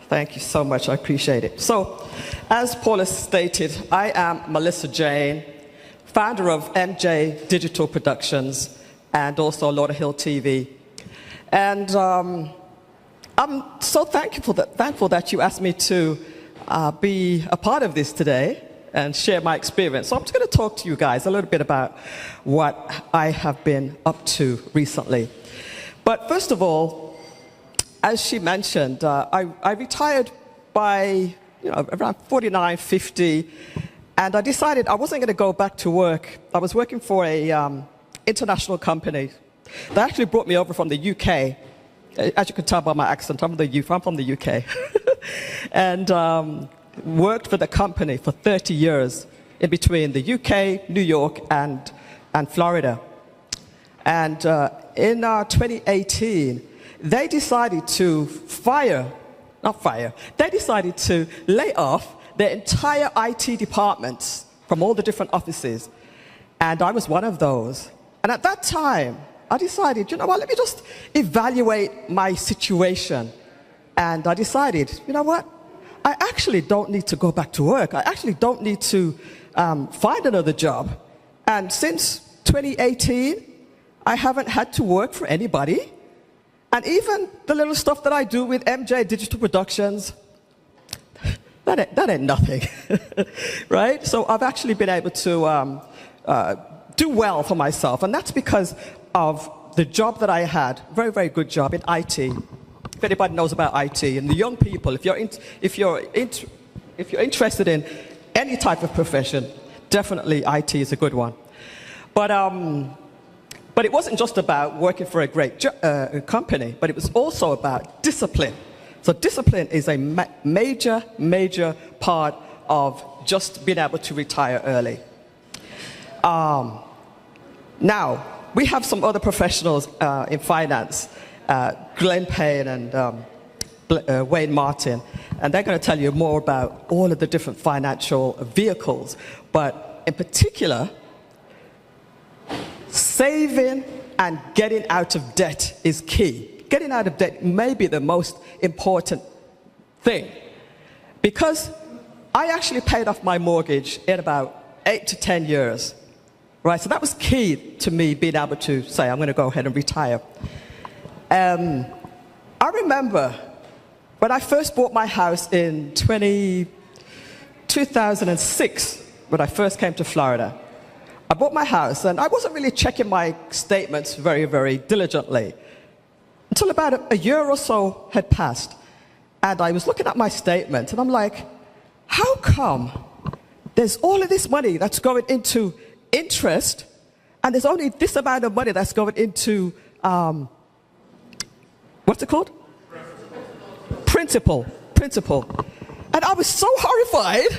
Thank you so much. I appreciate it. So, as Paula stated, I am Millissa Jayne, founder of MJ Digital Productions and also Lauderhill TV. And I'm so thankful that you asked me to be a part of this today and share my experience. So I'm just going to talk to you guys a little bit about what I have been up to recently. But first of all, as she mentioned, I retired by around 49, 50, and I decided I wasn't going to go back to work. I was working for a international company. They actually brought me over from the UK. As you can tell by my accent, I'm from the UK. And worked for the company for 30 years in between the UK, New York, and Florida. And in 2018, they decided to they decided to lay off their entire IT departments from all the different offices. And I was one of those. And at that time, I decided, you know what, let me just evaluate my situation. And I decided, you know what, I actually don't need to go back to work. I actually don't need to find another job. And since 2018, I haven't had to work for anybody. And even the little stuff that I do with MJ Digital Productions, that ain't nothing, right? So I've actually been able to do well for myself. And that's because of the job that I had, very, very good job in IT. If anybody knows about IT, and the young people, if you're interested in any type of profession, definitely IT is a good one. But it wasn't just about working for a great company, but it was also about discipline. So discipline is a major part of just being able to retire early. Now, we have some other professionals in finance, Glenn Payne and Wayne Martin, and they're going to tell you more about all of the different financial vehicles. But in particular, saving and getting out of debt is key. Getting out of debt may be the most important thing, because I actually paid off my mortgage in about 8 to 10 years. Right, so that was key to me being able to say, I'm going to go ahead and retire. I remember when I first bought my house in 2006, when I first came to Florida. I bought my house, and I wasn't really checking my statements very, very diligently until about a year or so had passed. And I was looking at my statement, and I'm like, how come there's all of this money that's going into interest, and there's only this amount of money that's going into, what's it called? Principal. And I was so horrified.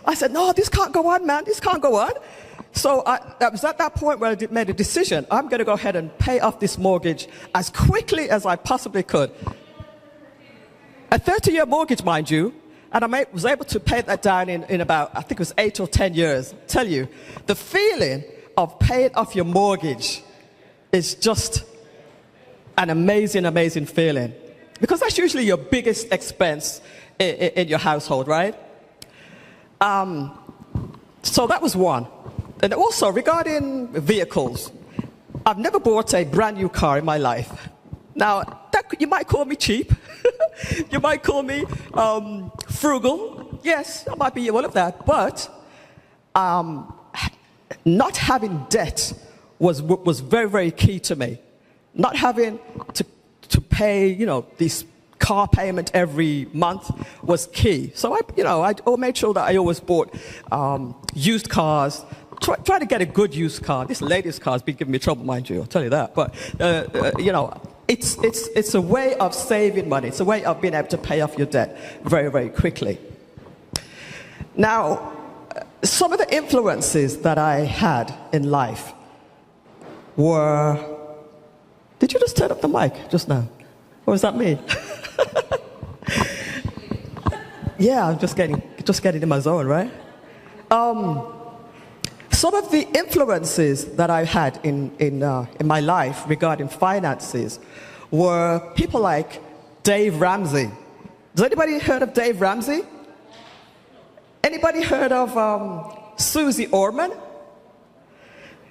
I said, no, this can't go on, man. This can't go on. So that was at that point where I made a decision. I'm going to go ahead and pay off this mortgage as quickly as I possibly could. A 30-year mortgage, mind you. And I was able to pay that down in about, I think it was 8 or 10 years. I tell you, the feeling of paying off your mortgage is just an amazing, amazing feeling. Because that's usually your biggest expense in your household, right? So that was one. And also, regarding vehicles, I've never bought a brand new car in my life. Now, you might call me cheap. You might call me frugal. Yes, I might be all of that. But not having debt was very, very key to me. Not having to pay, this car payment every month was key. So I made sure that I always bought used cars. Try to get a good used car. This latest car has been giving me trouble, mind you. I'll tell you that. But It's a way of saving money. It's a way of being able to pay off your debt very, very quickly. Now, some of the influences that I had in life were... Did you just turn up the mic just now? Or was that me? Yeah, I'm just getting in my zone, right? Some of the influences that I had in my life regarding finances were people like Dave Ramsey. Has anybody heard of Dave Ramsey? Anybody heard of Susie Orman?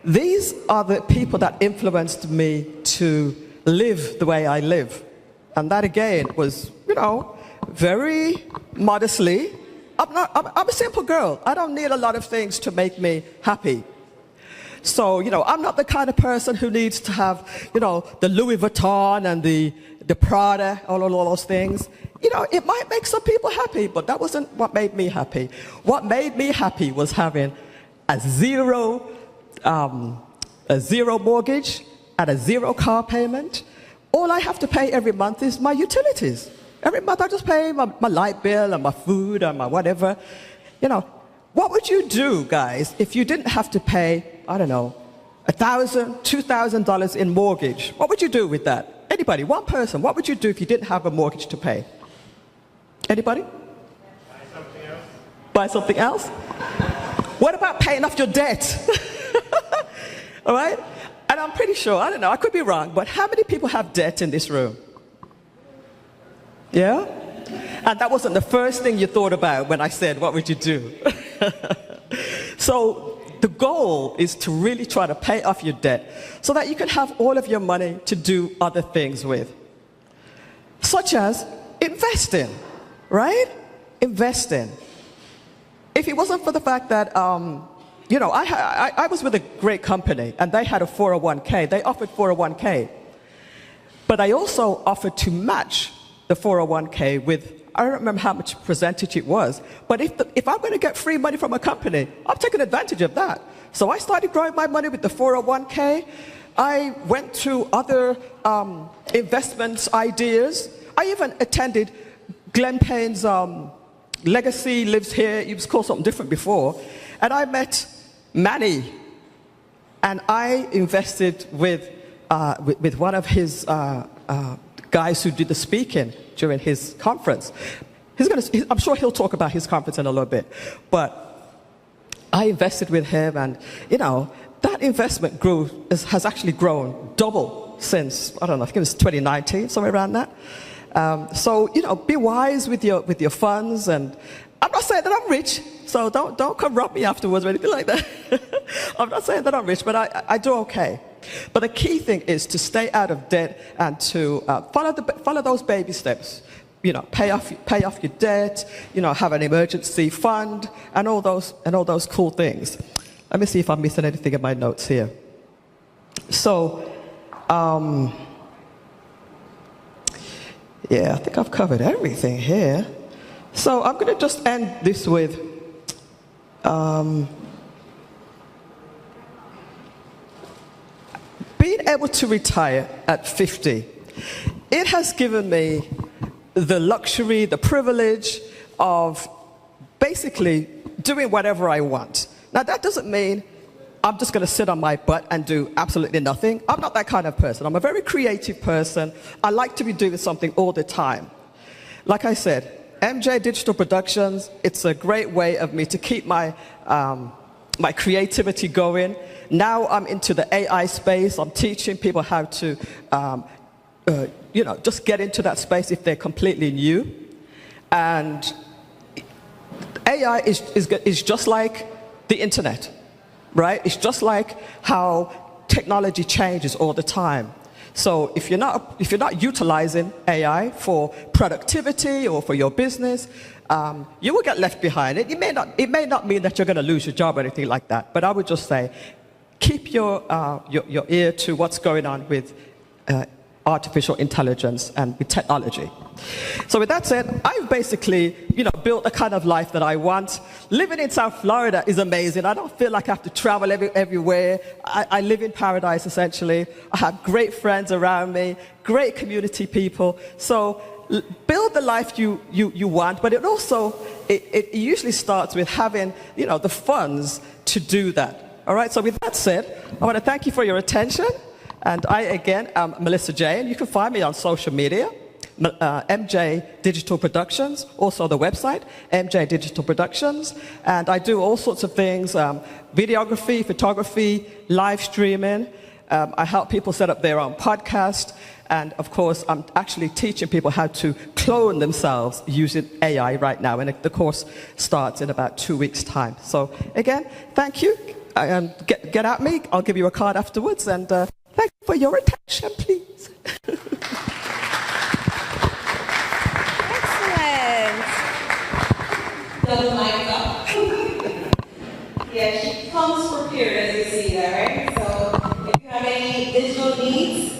These are the people that influenced me to live the way I live. And that again was, very modestly. I'm a simple girl. I don't need a lot of things to make me happy. So, I'm not the kind of person who needs to have, the Louis Vuitton and the Prada, all those things. It might make some people happy, but that wasn't what made me happy. What made me happy was having a zero mortgage and a zero car payment. All I have to pay every month is my utilities. Every month I just pay my light bill and my food and my whatever. What would you do, guys, if you didn't have to pay, I don't know, $1,000, $2,000 in mortgage? What would you do with that? Anybody, one person, what would you do if you didn't have a mortgage to pay? Anybody? Buy something else. Buy something else? What about paying off your debt? All right? And I'm pretty sure, I don't know, I could be wrong, but how many people have debt in this room? Yeah? And that wasn't the first thing you thought about when I said, what would you do? So the goal is to really try to pay off your debt so that you can have all of your money to do other things with. Such as investing, right? Investing. If it wasn't for the fact that, I was with a great company and they had a 401k. They offered 401k. But I also offered to match the 401k with, I don't remember how much percentage it was, but if I'm going to get free money from a company, I'm taking advantage of that. So I started growing my money with the 401k. I went to other investments ideas. I even attended Glenn Payne's Legacy Lives Here. It was called something different before. And I met Manny. And I invested with one of his guys who did the speaking during his conference. I'm sure he'll talk about his conference in a little bit. But I invested with him, and that investment has actually grown double since, I don't know, I think it was 2019, somewhere around that. So be wise with your funds, and I'm not saying that I'm rich, so don't come rob me afterwards or anything like that. I'm not saying that I'm rich, but I do okay. But the key thing is to stay out of debt and to follow those baby steps. Pay off your debt. Have an emergency fund and all those cool things. Let me see if I'm missing anything in my notes here. So, yeah, I think I've covered everything here. So I'm going to just end this with. Being able to retire at 50, it has given me the luxury, the privilege of basically doing whatever I want. Now, that doesn't mean I'm just going to sit on my butt and do absolutely nothing. I'm not that kind of person. I'm a very creative person. I like to be doing something all the time. Like I said, MJ Digital Productions, it's a great way of me to keep my creativity going. Now I'm into the AI space. I'm teaching people how to, just get into that space if they're completely new. And AI is just like the internet, right? It's just like how technology changes all the time. So if you're not utilizing AI for productivity or for your business, you will get left behind. It may not mean that you're going to lose your job or anything like that. But I would just say, keep your ear to what's going on with artificial intelligence and with technology. So with that said, I've basically, built the kind of life that I want. Living in South Florida is amazing. I don't feel like I have to travel everywhere. I live in paradise, essentially. I have great friends around me, great community people. So build the life you want, but it usually starts with having, the funds to do that. All right, so with that said, I want to thank you for your attention. And I, again, am Millissa Jayne. You can find me on social media, MJ Digital Productions, also the website, MJ Digital Productions. And I do all sorts of things, videography, photography, live streaming. I help people set up their own podcast. And of course, I'm actually teaching people how to clone themselves using AI right now. And the course starts in about 2 weeks' time. So again, thank you. Get at me. I'll give you a card afterwards. And thank you for your attention, please. Excellent. Double mic up. Yeah, she comes prepared, as you see there, right? So if you have any digital needs,